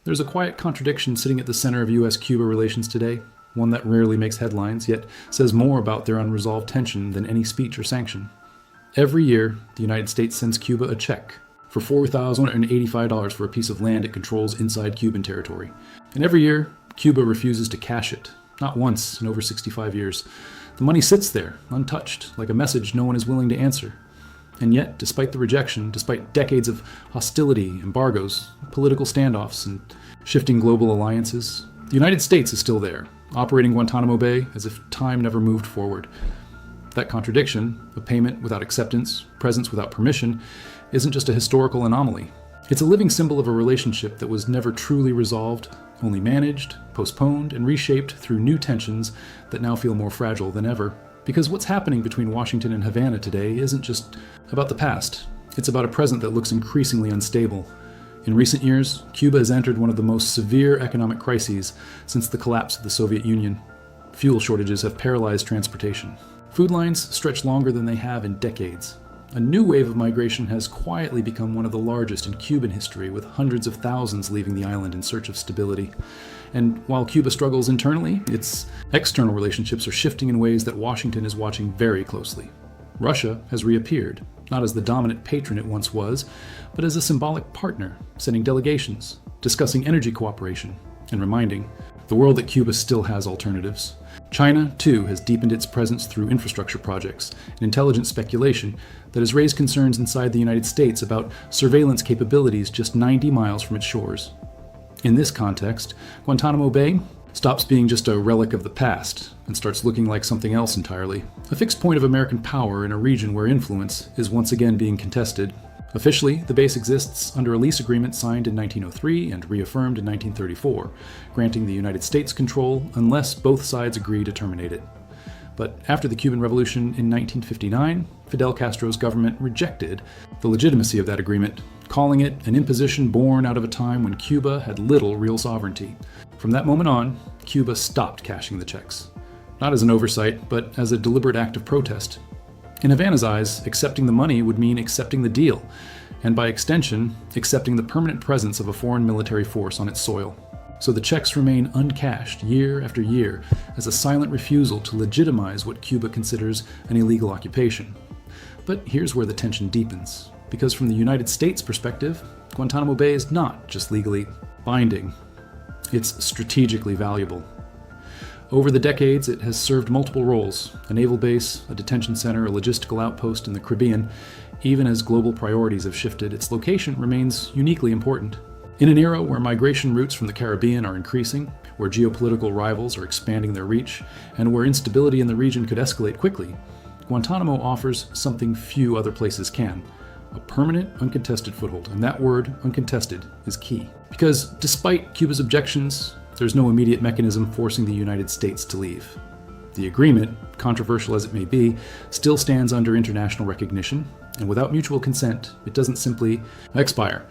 There's a quiet contradiction sitting at the center of U.S.-Cuba relations today, one that rarely makes headlines, yet says more about their unresolved tension than any speech or sanction. Every year, the United States sends Cuba a check for $4,185 for a piece of land it controls inside Cuban territory. And every year, Cuba refuses to cash it, not once in over 65 years. The money sits there, untouched, like a message no one is willing to answer. And yet, despite the rejection, despite decades of hostility, embargoes, political standoffs, and shifting global alliances, the United States is still there, operating Guantánamo Bay as if time never moved forward. That contradiction, a payment without acceptance, presence without permission, isn't just a historical anomaly. It's a living symbol of a relationship that was never truly resolved, only managed, postponed, and reshaped through new tensions that now feel more fragile than ever. Because what's happening between Washington and Havana today isn't just about the past. It's about a present that looks increasingly unstable. In recent years, Cuba has entered one of the most severe economic crises since the collapse of the Soviet Union. Fuel shortages have paralyzed transportation. Food lines stretch longer than they have in decades. A new wave of migration has quietly become one of the largest in Cuban history, with hundreds of thousands leaving the island in search of stability. And while Cuba struggles internally, its external relationships are shifting in ways that Washington is watching very closely. Russia has reappeared, not as the dominant patron it once was, but as a symbolic partner, sending delegations, discussing energy cooperation, and reminding the world that Cuba still has alternatives. China, too, has deepened its presence through infrastructure projects and intelligence speculation that has raised concerns inside the United States about surveillance capabilities just 90 miles from its shores. In this context, Guantanamo Bay stops being just a relic of the past and starts looking like something else entirely. A fixed point of American power in a region where influence is once again being contested. Officially, the base exists under a lease agreement signed in 1903 and reaffirmed in 1934, granting the United States control unless both sides agree to terminate it. But after the Cuban Revolution in 1959, Fidel Castro's government rejected the legitimacy of that agreement, calling it an imposition born out of a time when Cuba had little real sovereignty. From that moment on, Cuba stopped cashing the checks, not as an oversight, but as a deliberate act of protest. In Havana's eyes, accepting the money would mean accepting the deal, and by extension, accepting the permanent presence of a foreign military force on its soil. So the checks remain uncashed year after year as a silent refusal to legitimize what Cuba considers an illegal occupation. But here's where the tension deepens, because from the United States' perspective, Guantanamo Bay is not just legally binding, it's strategically valuable. Over the decades, it has served multiple roles: a naval base, a detention center, a logistical outpost in the Caribbean. Even as global priorities have shifted, its location remains uniquely important. In an era where migration routes from the Caribbean are increasing, where geopolitical rivals are expanding their reach, and where instability in the region could escalate quickly, Guantanamo offers something few other places can: a permanent, uncontested foothold. And that word, uncontested, is key. Because despite Cuba's objections, there's no immediate mechanism forcing the United States to leave. The agreement, controversial as it may be, still stands under international recognition, and without mutual consent, it doesn't simply expire.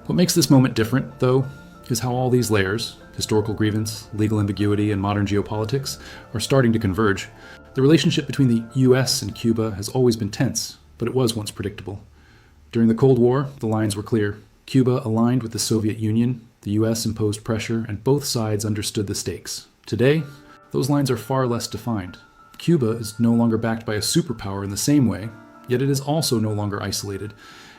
What makes this moment different, though, is how all these layers, historical grievance, legal ambiguity, and modern geopolitics, are starting to converge. The relationship between the US and Cuba has always been tense, but it was once predictable. During the Cold War, the lines were clear. Cuba aligned with the Soviet Union, the US imposed pressure, and both sides understood the stakes. Today, those lines are far less defined. Cuba is no longer backed by a superpower in the same way, yet it is also no longer isolated.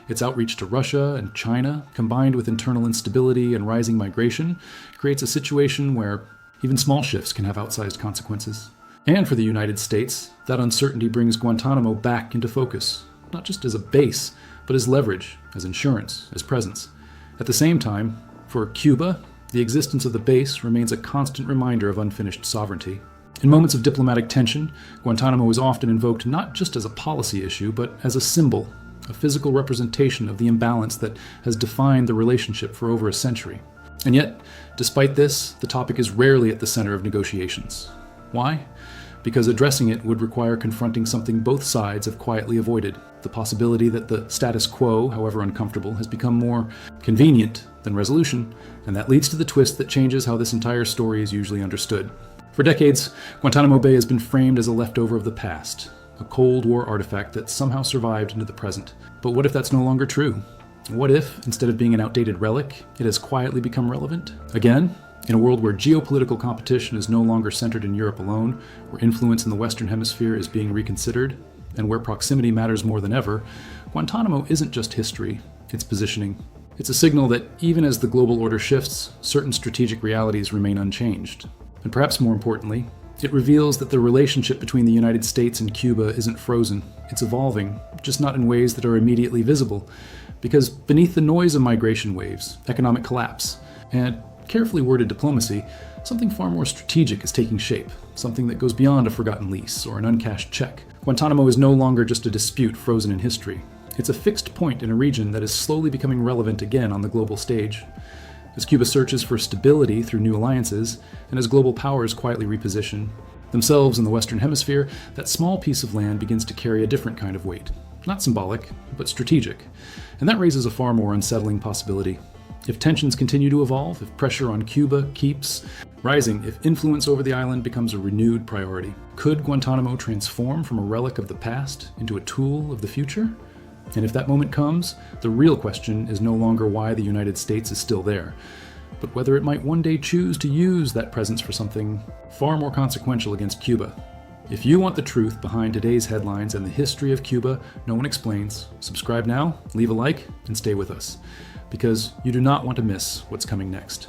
Its outreach to Russia and China, combined with internal instability and rising migration, creates a situation where even small shifts can have outsized consequences. And for the United States, that uncertainty brings Guantanamo back into focus, not just as a base, but as leverage, as insurance, as presence. At the same time, for Cuba, the existence of the base remains a constant reminder of unfinished sovereignty. In moments of diplomatic tension, Guantanamo is often invoked not just as a policy issue, but as a symbol, a physical representation of the imbalance that has defined the relationship for over a century. And yet, despite this, the topic is rarely at the center of negotiations. Why? Because addressing it would require confronting something both sides have quietly avoided: the possibility that the status quo, however uncomfortable, has become more convenient than resolution, and that leads to the twist that changes how this entire story is usually understood. For decades, Guantanamo Bay has been framed as a leftover of the past, a Cold War artifact that somehow survived into the present. But what if that's no longer true? What if, instead of being an outdated relic, it has quietly become relevant? Again, in a world where geopolitical competition is no longer centered in Europe alone, where influence in the Western Hemisphere is being reconsidered, and where proximity matters more than ever, Guantanamo isn't just history, it's positioning. It's a signal that even as the global order shifts, certain strategic realities remain unchanged. And perhaps more importantly, it reveals that the relationship between the United States and Cuba isn't frozen. It's evolving, just not in ways that are immediately visible. Because beneath the noise of migration waves, economic collapse, and carefully worded diplomacy, something far more strategic is taking shape, something that goes beyond a forgotten lease or an uncashed check. Guantanamo is no longer just a dispute frozen in history. It's a fixed point in a region that is slowly becoming relevant again on the global stage. As Cuba searches for stability through new alliances, and as global powers quietly reposition themselves in the Western Hemisphere, that small piece of land begins to carry a different kind of weight. Not symbolic, but strategic. And that raises a far more unsettling possibility. If tensions continue to evolve, if pressure on Cuba keeps rising, if influence over the island becomes a renewed priority, could Guantanamo transform from a relic of the past into a tool of the future? And if that moment comes, the real question is no longer why the United States is still there, but whether it might one day choose to use that presence for something far more consequential against Cuba. If you want the truth behind today's headlines and the history of Cuba no one explains, subscribe now, leave a like, and stay with us, because you do not want to miss what's coming next.